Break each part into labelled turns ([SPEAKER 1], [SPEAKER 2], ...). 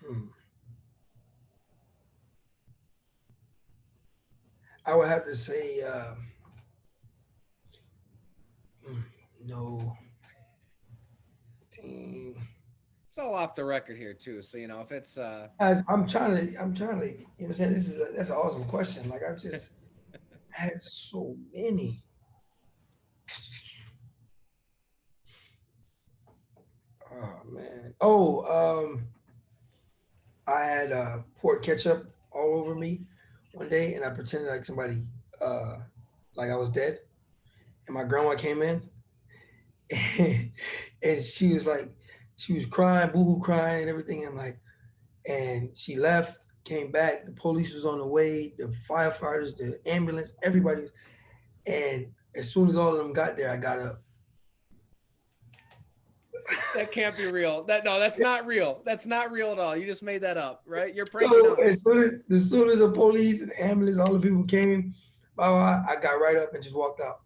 [SPEAKER 1] Hmm. I would have to say hmm, no team.
[SPEAKER 2] It's all off the record here too. So if it's
[SPEAKER 1] I'm trying to, you know what I'm saying? That's an awesome question. Like I've just had so many. Oh man. I had pork ketchup all over me one day, and I pretended like somebody, uh, like I was dead. And my grandma came in, and she was crying, boohoo crying, and everything. I'm like, and she left, came back. The police was on the way, the firefighters, the ambulance, everybody. And as soon as all of them got there, I got up.
[SPEAKER 2] that can't be real. That's not real. That's not real at all. You just made that up, right? You're pranking
[SPEAKER 1] So
[SPEAKER 2] us.
[SPEAKER 1] as soon as the police and the ambulance, all the people came, blah, blah, blah, I got right up and just walked out.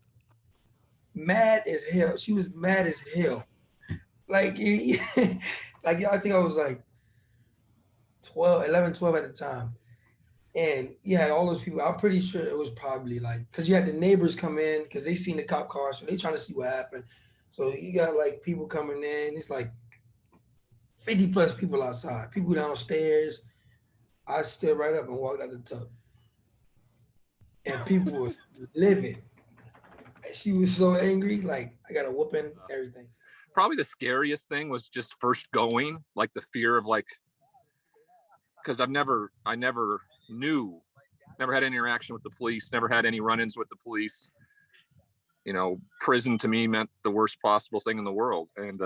[SPEAKER 1] Mad as hell. She was mad as hell. Like, like I think I was like 12, 11, 12 at the time. And you had all those people. I'm pretty sure it was probably like, because you had the neighbors come in because they seen the cop car. So they trying to see what happened. So you got like people coming in. It's like 50 plus people outside, people downstairs. I stood right up and walked out the tub. And people were livid. She was so angry. Like, I got a whooping, everything.
[SPEAKER 3] Probably the scariest thing was just first going, like the fear of like, because I never knew, never had any interaction with the police, never had any run-ins with the police. Prison to me meant the worst possible thing in the world. And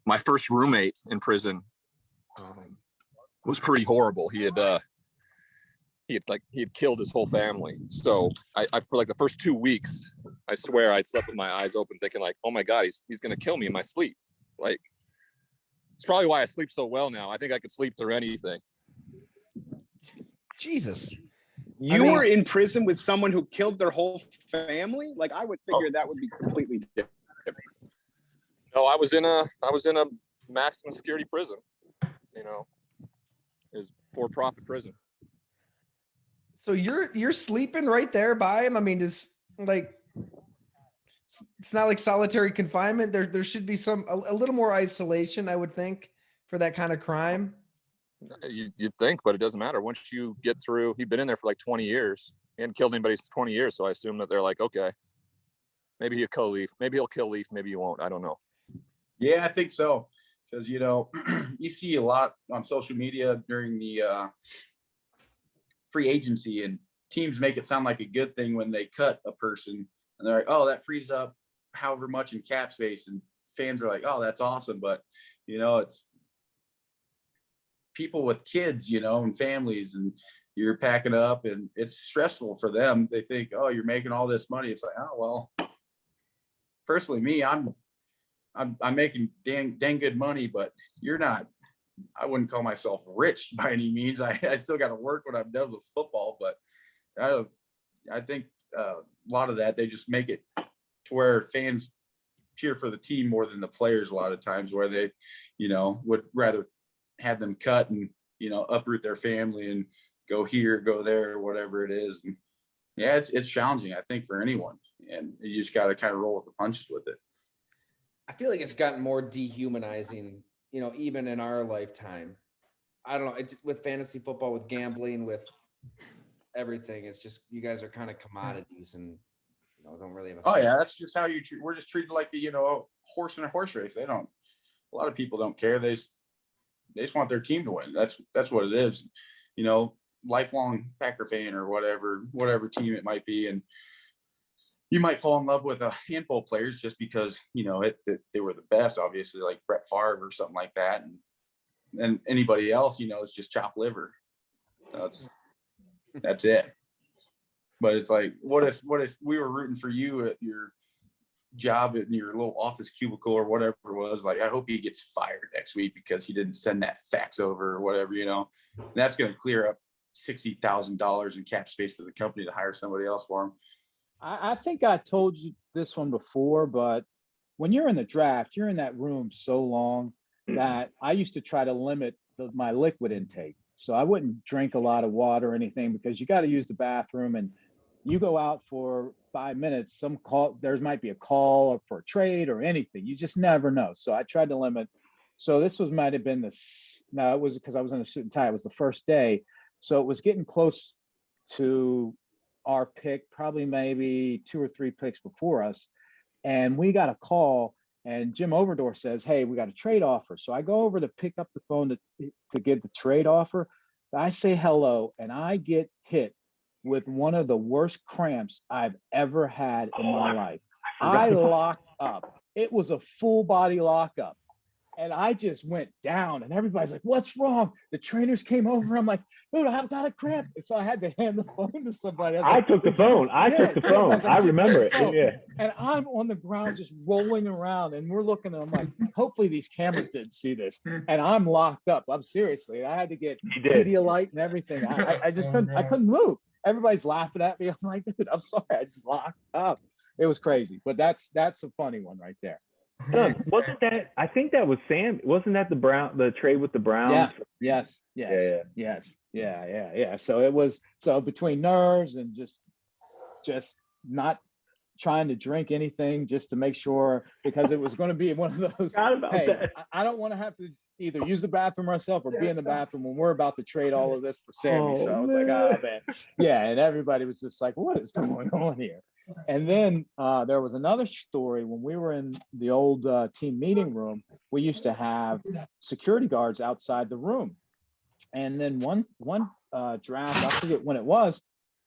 [SPEAKER 3] my first roommate in prison was pretty horrible. He had killed his whole family. So I for like the first 2 weeks, I swear I'd slept with my eyes open, thinking like, oh my god, he's gonna kill me in my sleep. Like, it's probably why I sleep so well now. I think I could sleep through anything.
[SPEAKER 2] Jesus.
[SPEAKER 4] You were in prison with someone who killed their whole family? Like, I would figure that would be completely different.
[SPEAKER 3] No, I was in a maximum security prison. Is for-profit prison.
[SPEAKER 2] So you're sleeping right there by him. I mean, it's not like solitary confinement. There should be a little more isolation, I would think, for that kind of crime.
[SPEAKER 3] You'd think, but it doesn't matter. Once you get through, he'd been in there for like 20 years. He hadn't killed anybody for 20 years, so I assume that they're like, okay, maybe he'll kill Leaf. Maybe he'll kill Leaf. Maybe he won't. I don't know.
[SPEAKER 5] Yeah, I think so. Because, you see a lot on social media during the free agency, and teams make it sound like a good thing when they cut a person. And they're like, oh, that frees up however much in cap space. And fans are like, oh, that's awesome. But, it's people with kids, and families, and you're packing up, and it's stressful for them. They think, oh, you're making all this money. It's like, oh, well, personally, me, I'm making dang good money, but you're not. I wouldn't call myself rich by any means. I still got to work when I'm done with football, but I think a lot of that, they just make it to where fans cheer for the team more than the players a lot of times, where they, would rather have them cut and, uproot their family and go here, go there, whatever it is. And yeah, it's challenging, I think, for anyone. And you just got to kind of roll with the punches with it.
[SPEAKER 2] I feel like it's gotten more dehumanizing, even in our lifetime. I don't know. It's with fantasy football, with gambling, with everything. It's just, you guys are kind of commodities and, don't really have
[SPEAKER 5] Oh yeah, that's just how you treat. We're just treated like a horse in a horse race. A lot of people don't care. They just want their team to win. That's what it is. Lifelong Packer fan or whatever team it might be. And you might fall in love with a handful of players just because, they were the best, obviously, like Brett Favre or something like that. And anybody else, it's just chopped liver. That's it. But it's like, what if we were rooting for you at your job in your little office cubicle or whatever it was? Like, I hope he gets fired next week because he didn't send that fax over or whatever, And that's going to clear up $60,000 in cap space for the company to hire somebody else for him.
[SPEAKER 6] I think I told you this one before, but when you're in the draft, you're in that room so long. that I used to try to limit my liquid intake. So I wouldn't drink a lot of water or anything because you got to use the bathroom, and you go out for 5 minutes, there might be a call or for a trade or anything. You just never know. So I tried to limit. So this might have been no, it was because I was in a suit and tie. It was the first day. So it was getting close to our pick, probably maybe 2 or 3 picks before us. And we got a call, and Jim Overdorf says, "Hey, we got a trade offer." So I go over to pick up the phone to get the trade offer. I say hello, and I get hit with one of the worst cramps I've ever had in my life. I locked up. It was a full body lockup. And I just went down, and everybody's like, "What's wrong?" The trainers came over. I'm like, "Dude, I've got a cramp." And so I had to hand the phone to somebody.
[SPEAKER 7] I took the phone. I remember it. Yeah.
[SPEAKER 6] And I'm on the ground just rolling around, and we're looking, and I'm like, hopefully these cameras didn't see this. And I'm locked up. I'm seriously. I had to get Pedialyte and everything. I just couldn't move. Everybody's laughing at me. I'm like, "Dude, I'm sorry. I just locked up." It was crazy. But that's a funny one right there.
[SPEAKER 7] Wasn't that? I think that was Sam. Wasn't that the trade with the Browns?
[SPEAKER 6] Yeah. Yes. Yeah. So it was between nerves and just not trying to drink anything, just to make sure, because it was going to be one of those. Hey, I don't want to have to either use the bathroom myself or be in the bathroom when we're about to trade all of this for Sammy. So I was like, "Oh man." Yeah, and everybody was just like, "What is going on here?" And then there was another story when we were in the old team meeting room. We used to have security guards outside the room. And then one draft, I forget when it was,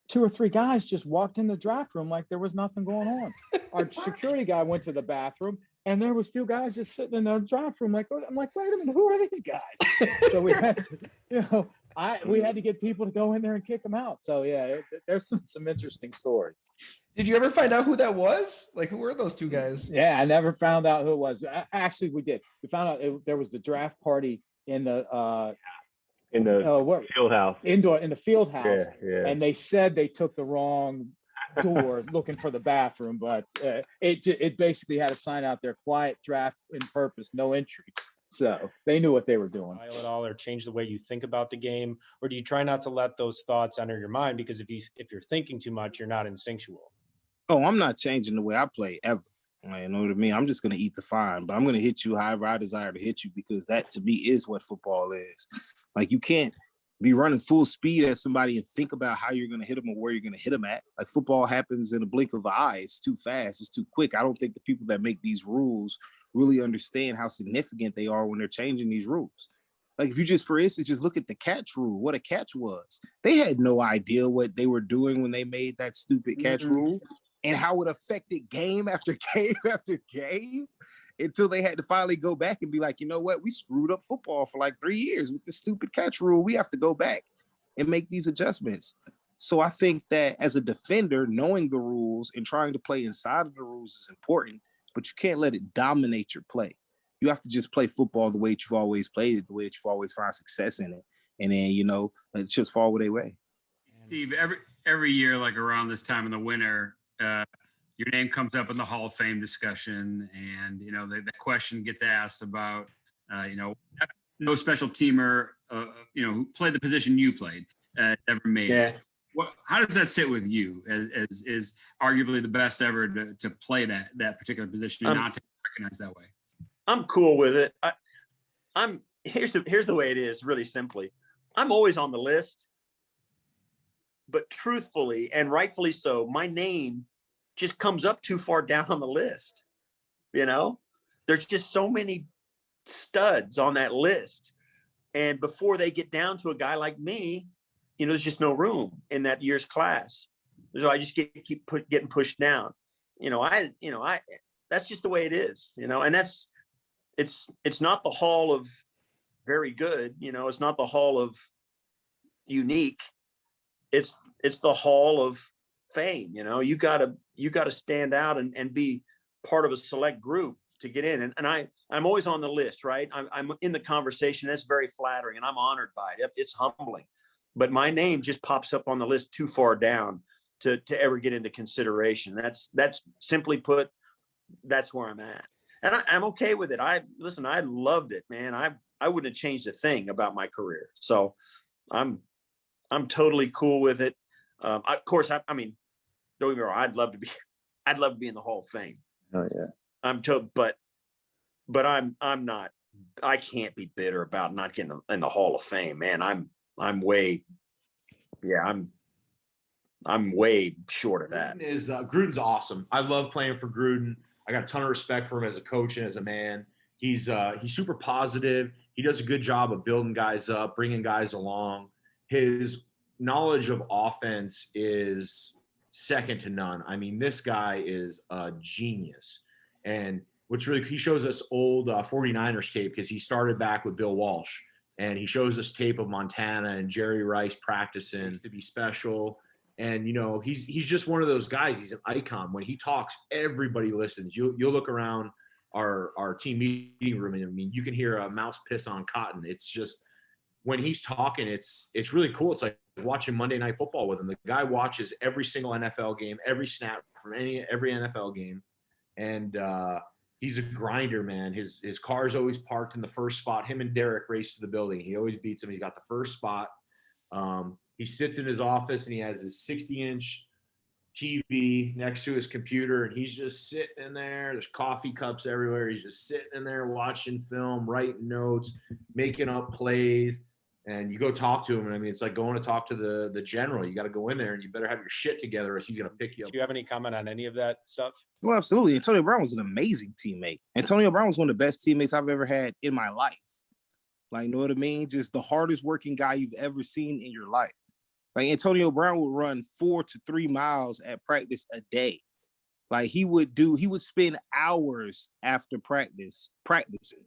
[SPEAKER 6] 2 or 3 guys just walked in the draft room like there was nothing going on. Our security guy went to the bathroom, and there was 2 guys just sitting in the draft room. I'm like, wait a minute, who are these guys? So we had to, we had to get people to go in there and kick them out. So yeah, there's some interesting stories.
[SPEAKER 8] Did you ever find out who that was? Like, who were those 2 guys?
[SPEAKER 6] Yeah, I never found out who it was. Actually, we did. We found out there was the draft party in the
[SPEAKER 7] field house.
[SPEAKER 6] Indoor in the field house.
[SPEAKER 7] Yeah.
[SPEAKER 6] And they said they took the wrong door looking for the bathroom, but it basically had a sign out there: "Quiet draft in purpose, no entry." So they knew what they were doing.
[SPEAKER 9] At all, or change the way you think about the game, or do you try not to let those thoughts enter your mind? Because if you're thinking too much, you're not instinctual.
[SPEAKER 10] Oh, I'm not changing the way I play ever. You know what I mean? I'm just going to eat the fine, but I'm going to hit you however I desire to hit you, because that to me is what football is. Like, you can't be running full speed at somebody and think about how you're going to hit them or where you're going to hit them at. Like, football happens in a blink of an eye. It's too fast. It's too quick. I don't think the people that make these rules really understand how significant they are when they're changing these rules. Like, if you just, for instance, just look at the catch rule, what a catch was. They had no idea what they were doing when they made that stupid catch rule, and how it affected game after game after game, until they had to finally go back and be like, "You know what? We screwed up football for like 3 years with this stupid catch rule. We have to go back and make these adjustments." So I think that as a defender, knowing the rules and trying to play inside of the rules is important, but you can't let it dominate your play. You have to just play football the way you've always played it, the way that you've always found success in it. And then, let the chips fall where they way.
[SPEAKER 11] Steve, every year, like around this time in the winter, your name comes up in the Hall of Fame discussion, and the question gets asked about no special teamer who played the position you played ever made.
[SPEAKER 12] Yeah.
[SPEAKER 11] How does that sit with you as is arguably the best ever to play that particular position and not to recognize that way?
[SPEAKER 12] I'm cool with it. Here's the way it is, really simply. I'm always on the list, but truthfully and rightfully so, my name just comes up too far down on the list. There's just so many studs on that list. And before they get down to a guy like me, there's just no room in that year's class. So I just keep getting pushed down. That's just the way it is, and it's not the hall of very good, it's not the hall of unique. It's the hall of fame. You gotta stand out and be part of a select group to get in. And I'm always on the list, right? I'm in the conversation. That's very flattering, and I'm honored by it. It's humbling, but my name just pops up on the list too far down to ever get into consideration. That's simply put, that's where I'm at. and I'm okay with it. I loved it, man. I wouldn't have changed a thing about my career. So I'm totally cool with it. Of course, I mean, don't get me wrong. I'd love to be in the Hall of Fame.
[SPEAKER 4] Oh yeah.
[SPEAKER 12] But I'm not. I can't be bitter about not getting in the Hall of Fame, man. I'm way short of that.
[SPEAKER 13] Gruden's awesome. I love playing for Gruden. I got a ton of respect for him as a coach and as a man. He's super positive. He does a good job of building guys up, bringing guys along. His knowledge of offense is second to none. I mean, this guy is a genius. And he shows us old 49ers tape because he started back with Bill Walsh. And he shows us tape of Montana and Jerry Rice practicing to be special. And, he's just one of those guys. He's an icon. When he talks, everybody listens. You'll look around our team meeting room, and I mean, you can hear a mouse piss on cotton. It's just, when he's talking, it's really cool. It's like watching Monday Night Football with him. The guy watches every single NFL game, every snap from every NFL game. And he's a grinder, man. His car's always parked in the first spot. Him and Derek race to the building. He always beats him. He's got the first spot. He sits in his office and he has his 60-inch TV next to his computer, and he's just sitting in there. There's coffee cups everywhere. He's just sitting in there watching film, writing notes, making up plays. And you go talk to him, and I mean, it's like going to talk to the general. You got to go in there, and you better have your shit together, or he's going to pick you up.
[SPEAKER 9] Do you have any comment on any of that stuff?
[SPEAKER 10] Well, absolutely. Antonio Brown was an amazing teammate. Antonio Brown was one of the best teammates I've ever had in my life. Like, you know what I mean? Just the hardest working guy you've ever seen in your life. Like, Antonio Brown would run 4 to 3 miles at practice a day. Like, he would spend hours after practicing.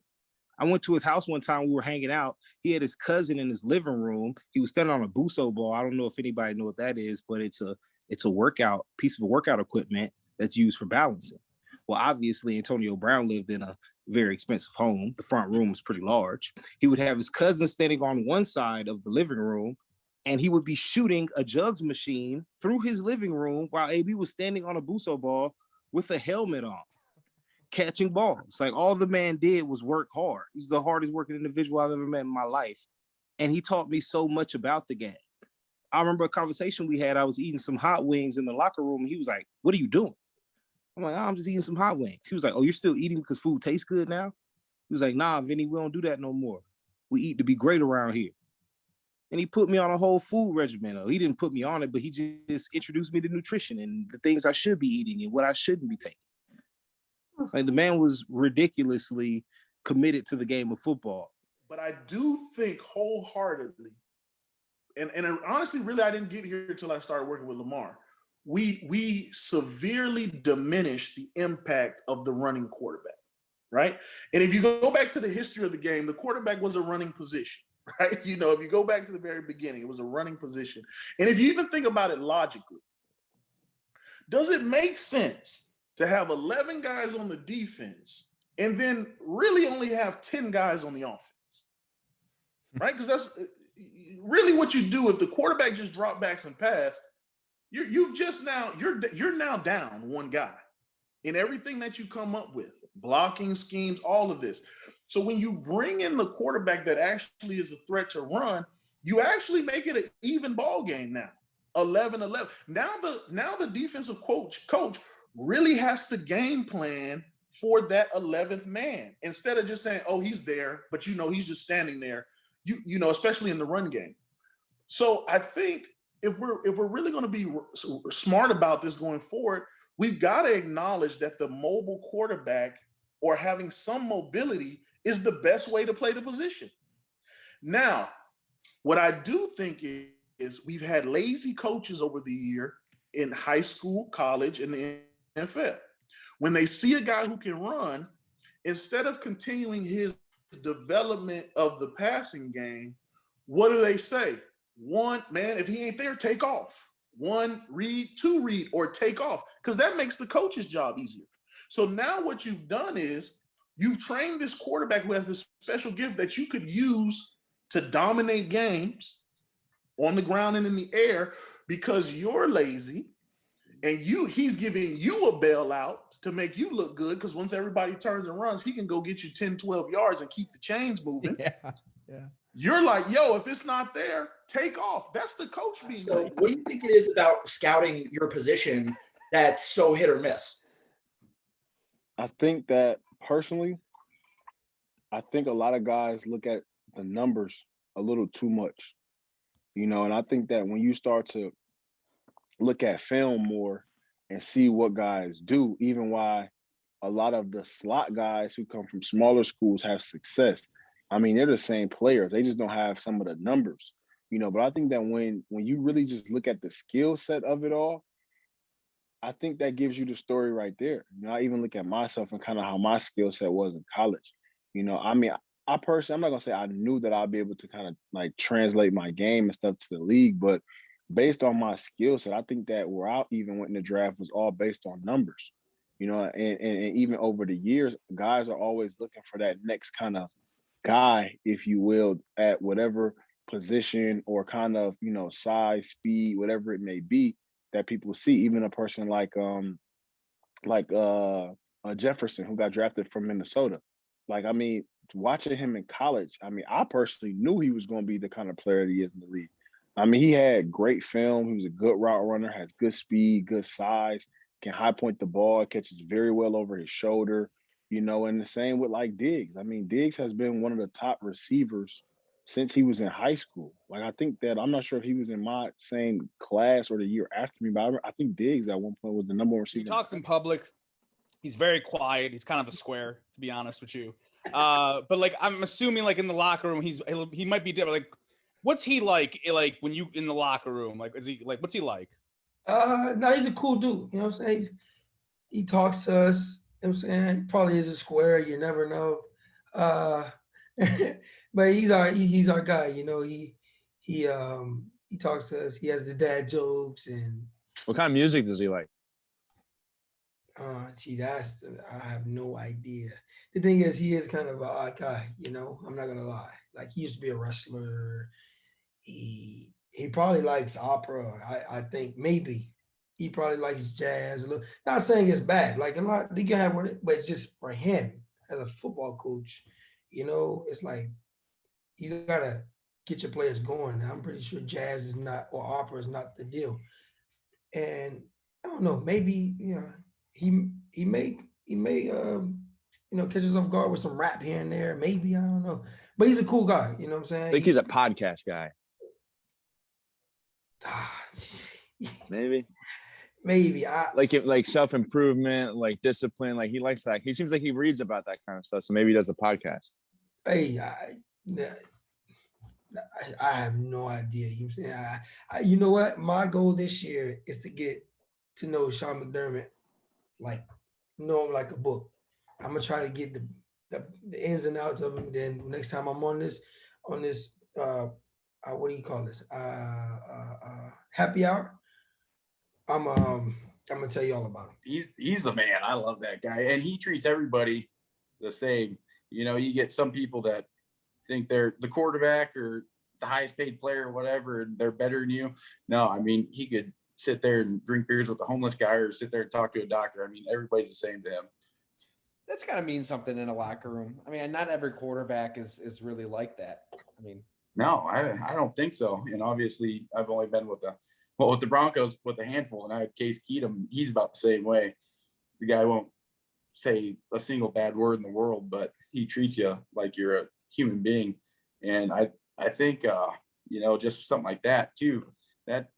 [SPEAKER 10] I went to his house one time. We were hanging out. He had his cousin in his living room. He was standing on a Buso ball. I don't know if anybody know what that is, but it's a workout piece of workout equipment that's used for balancing. Well, obviously, Antonio Brown lived in a very expensive home. The front room was pretty large. He would have his cousin standing on one side of the living room, and he would be shooting a jugs machine through his living room while AB was standing on a Buso ball with a helmet on, catching balls. Like, all the man did was work hard. He's the hardest working individual I've ever met in my life. And he taught me so much about the game. I remember a conversation we had. I was eating some hot wings in the locker room. And he was like, "What are you doing?" I'm like, "Oh, I'm just eating some hot wings." He was like, "Oh, you're still eating because food tastes good now?" He was like, "Nah, Vinny, we don't do that no more. We eat to be great around here." And he put me on a whole food regimen. He didn't put me on it, but he just introduced me to nutrition and the things I should be eating and what I shouldn't be taking. Like, the man was ridiculously committed to the game of football.
[SPEAKER 14] But I do think wholeheartedly, and honestly, really, I didn't get here until I started working with Lamar. We severely diminished the impact of the running quarterback, right? And if you go back to the history of the game, the quarterback was a running position, right? If you go back to the very beginning, it was a running position. And if you even think about it logically, does it make sense to have 11 guys on the defense and then really only have 10 guys on the offense, right? Because that's really what you do if the quarterback just drop backs and pass. You're now down one guy in everything that you come up with, blocking schemes, all of this. So when you bring in the quarterback that actually is a threat to run, you actually make it an even ball game now. 11-11. Now the defensive coach really has to game plan for that 11th man instead of just saying, "Oh, he's there," but he's just standing there. Especially in the run game. So I think if we're really going to be smart about this going forward, we've got to acknowledge that the mobile quarterback or having some mobility is the best way to play the position. Now, what I do think is we've had lazy coaches over the year in high school, college, and the NFL. When they see a guy who can run, instead of continuing his development of the passing game, what do they say? One, man, if he ain't there, take off. 1 read, 2 read, or take off, because that makes the coach's job easier. So now what you've done is you've trained this quarterback who has this special gift that you could use to dominate games on the ground and in the air because you're lazy. and he's giving you a bailout to make you look good, because once everybody turns and runs, he can go get you 10, 12 yards and keep the chains moving.
[SPEAKER 15] Yeah.
[SPEAKER 14] You're like, yo, if it's not there, take off. That's the coach being
[SPEAKER 15] So
[SPEAKER 14] lazy.
[SPEAKER 15] what do you think it is about scouting your position that's so hit or miss?
[SPEAKER 16] I think that personally, I think a lot of guys look at the numbers a little too much, and I think that when you start to look at film more and see what guys do, even why a lot of the slot guys who come from smaller schools have success. I mean, they're the same players. They just don't have some of the numbers, but I think that when you really just look at the skill set of it all, I think that gives you the story right there. I even look at myself and kind of how my skill set was in college. I mean, I personally, I'm not gonna say I knew that I'd be able to kind of like translate my game and stuff to the league, but based on my skill set, I think that where I even went in the draft was all based on numbers. And even over the years, guys are always looking for that next kind of guy, if you will, at whatever position or kind of, size, speed, whatever it may be that people see. Even a person like Jefferson, who got drafted from Minnesota. Like, I mean, watching him in college, I mean, I personally knew he was going to be the kind of player that he is in the league. I mean, he had great film. He was a good route runner, has good speed, good size, can high point the ball, catches very well over his shoulder, and the same with like Diggs. I mean, Diggs has been one of the top receivers since he was in high school. Like, I think that, I'm not sure if he was in my same class or the year after me, but I think Diggs at one point was the number one receiver.
[SPEAKER 17] He talks in public. He's very quiet. He's kind of a square, to be honest with you. But like, I'm assuming like in the locker room, he might be different. Like, what's he like when you in the locker room? Like, is he like, what's he like?
[SPEAKER 1] No, he's a cool dude. You know what I'm saying? He talks to us. You know what I'm saying? He probably is a square. You never know. But he's our guy. He talks to us. He has the dad jokes and.
[SPEAKER 18] What kind of music does he like?
[SPEAKER 1] I have no idea. The thing is, he is kind of an odd guy. I'm not gonna lie. Like, he used to be a wrestler. He probably likes opera. I think maybe he probably likes jazz a little. Not saying it's bad. Like, a lot you can have with it, but it's just for him as a football coach. It's like you gotta get your players going. I'm pretty sure jazz is not, or opera is not the deal. And I don't know. Maybe he may catch us off guard with some rap here and there. Maybe, I don't know. But he's a cool guy. You know what I'm saying?
[SPEAKER 18] I think he's a podcast guy. Maybe. Like self-improvement, like discipline. Like, he likes that. He seems like he reads about that kind of stuff. So maybe he does a podcast.
[SPEAKER 1] Hey, I have no idea. You know what I'm saying? You know what? My goal this year is to get to know Sean McDermott, like, know him like a book. I'm gonna try to get the ins and outs of him. Then next time I'm on this, what do you call this? Happy hour. I'm gonna tell you all about him.
[SPEAKER 5] He's the man. I love that guy, and he treats everybody the same. You get some people that think they're the quarterback or the highest paid player or whatever, and they're better than you. No, I mean, he could sit there and drink beers with a homeless guy or sit there and talk to a doctor. I mean, everybody's the same to him.
[SPEAKER 2] That's got to mean something in a locker room. I mean, not every quarterback is really like that. I mean,
[SPEAKER 5] no, I don't think so. And obviously, I've only been with the Broncos with a handful, and I had Case Keenum. He's about the same way. The guy won't say a single bad word in the world, but he treats you like you're a human being. And I think just something like that too, that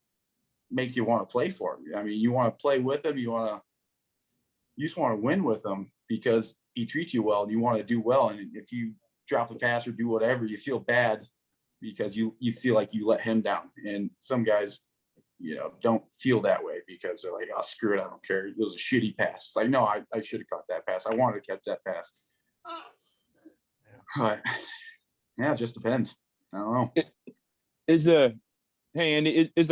[SPEAKER 5] makes you want to play for him. I mean, you want to play with him. You just want to win with him because he treats you well and you want to do well. And if you drop a pass or do whatever, you feel bad because you feel like you let him down. And some guys, don't feel that way because they're like, oh, screw it, I don't care. It was a shitty pass. It's like, no, I should have caught that pass. I wanted to catch that pass. But yeah, it just depends. I don't know.
[SPEAKER 18] Is the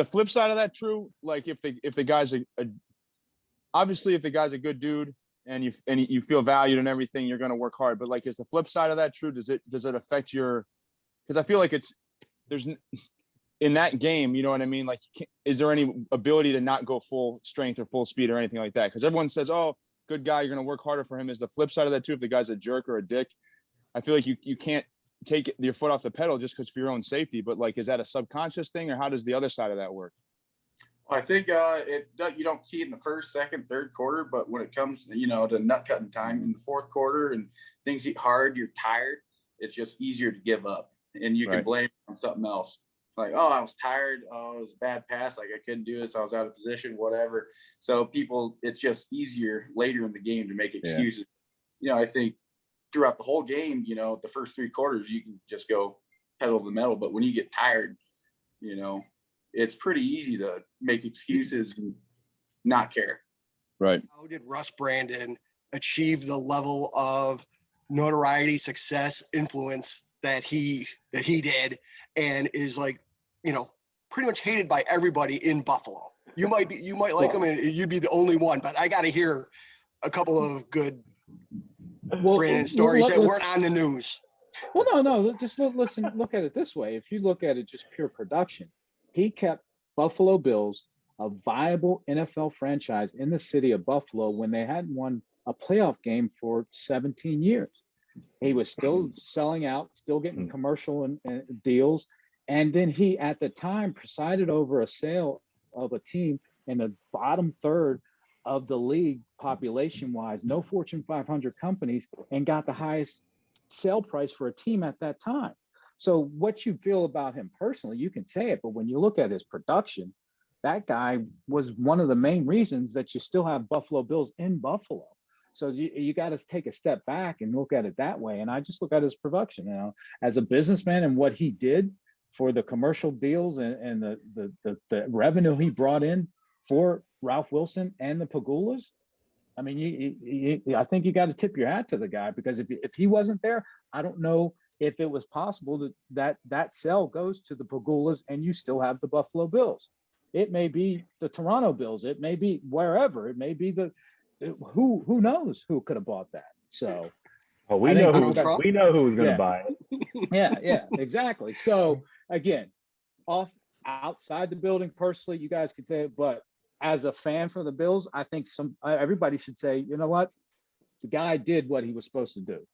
[SPEAKER 18] flip side of that true? Like, if the guy's obviously if the guy's a good dude and you feel valued and everything, you're going to work hard. But like, is the flip side of that true? Does it affect your? Because I feel like in that game, you know what I mean? Like, is there any ability to not go full strength or full speed or anything like that? Because everyone says, "Oh, good guy, you're going to work harder for him." Is the flip side of that too? If the guy's a jerk or a dick, I feel like you can't take your foot off the pedal just because for your own safety. But like, is that a subconscious thing, or how does the other side of that work?
[SPEAKER 5] I think you don't see it in the first, second, third quarter, but when it comes, to nut cutting time in the fourth quarter and things get hard, you're tired. It's just easier to give up, and you can blame it on something else. Like, oh, I was tired. Oh, it was a bad pass. Like I couldn't do it, so I was out of position. Whatever. So it's just easier later in the game to make excuses. Yeah. I think throughout the whole game, the first three quarters, you can just go pedal to the metal. But when you get tired, it's pretty easy to make excuses and not care.
[SPEAKER 18] Right.
[SPEAKER 19] How did Russ Brandon achieve the level of notoriety, success, influence that he did, and is pretty much hated by everybody in Buffalo? You might like him, and you'd be the only one, but I got to hear a couple of good Brandon stories that weren't on the news.
[SPEAKER 6] Well, no. Just listen. Look at it this way. If you look at it just pure production, he kept Buffalo Bills a viable NFL franchise in the city of Buffalo when they hadn't won a playoff game for 17 years. He was still selling out, still getting commercial and deals. And then he, at the time, presided over a sale of a team in the bottom third of the league population-wise, no Fortune 500 companies, and got the highest sale price for a team at that time. So what you feel about him personally, you can say it, but when you look at his production, that guy was one of the main reasons that you still have Buffalo Bills in Buffalo. So you got to take a step back and look at it that way. And I just look at his production, as a businessman and what he did for the commercial deals and the revenue he brought in for Ralph Wilson and the Pagulas. I mean, I think you got to tip your hat to the guy, because if he wasn't there, I don't know if it was possible that sale goes to the Pagulas and you still have the Buffalo Bills. It may be the Toronto Bills. It may be wherever. It may be who knows who could have bought that. So
[SPEAKER 7] we know who's going to buy it.
[SPEAKER 6] Yeah, exactly. So again, outside the building, personally, you guys could say it, but as a fan for the Bills, I think everybody should say, you know what, the guy did what he was supposed to do.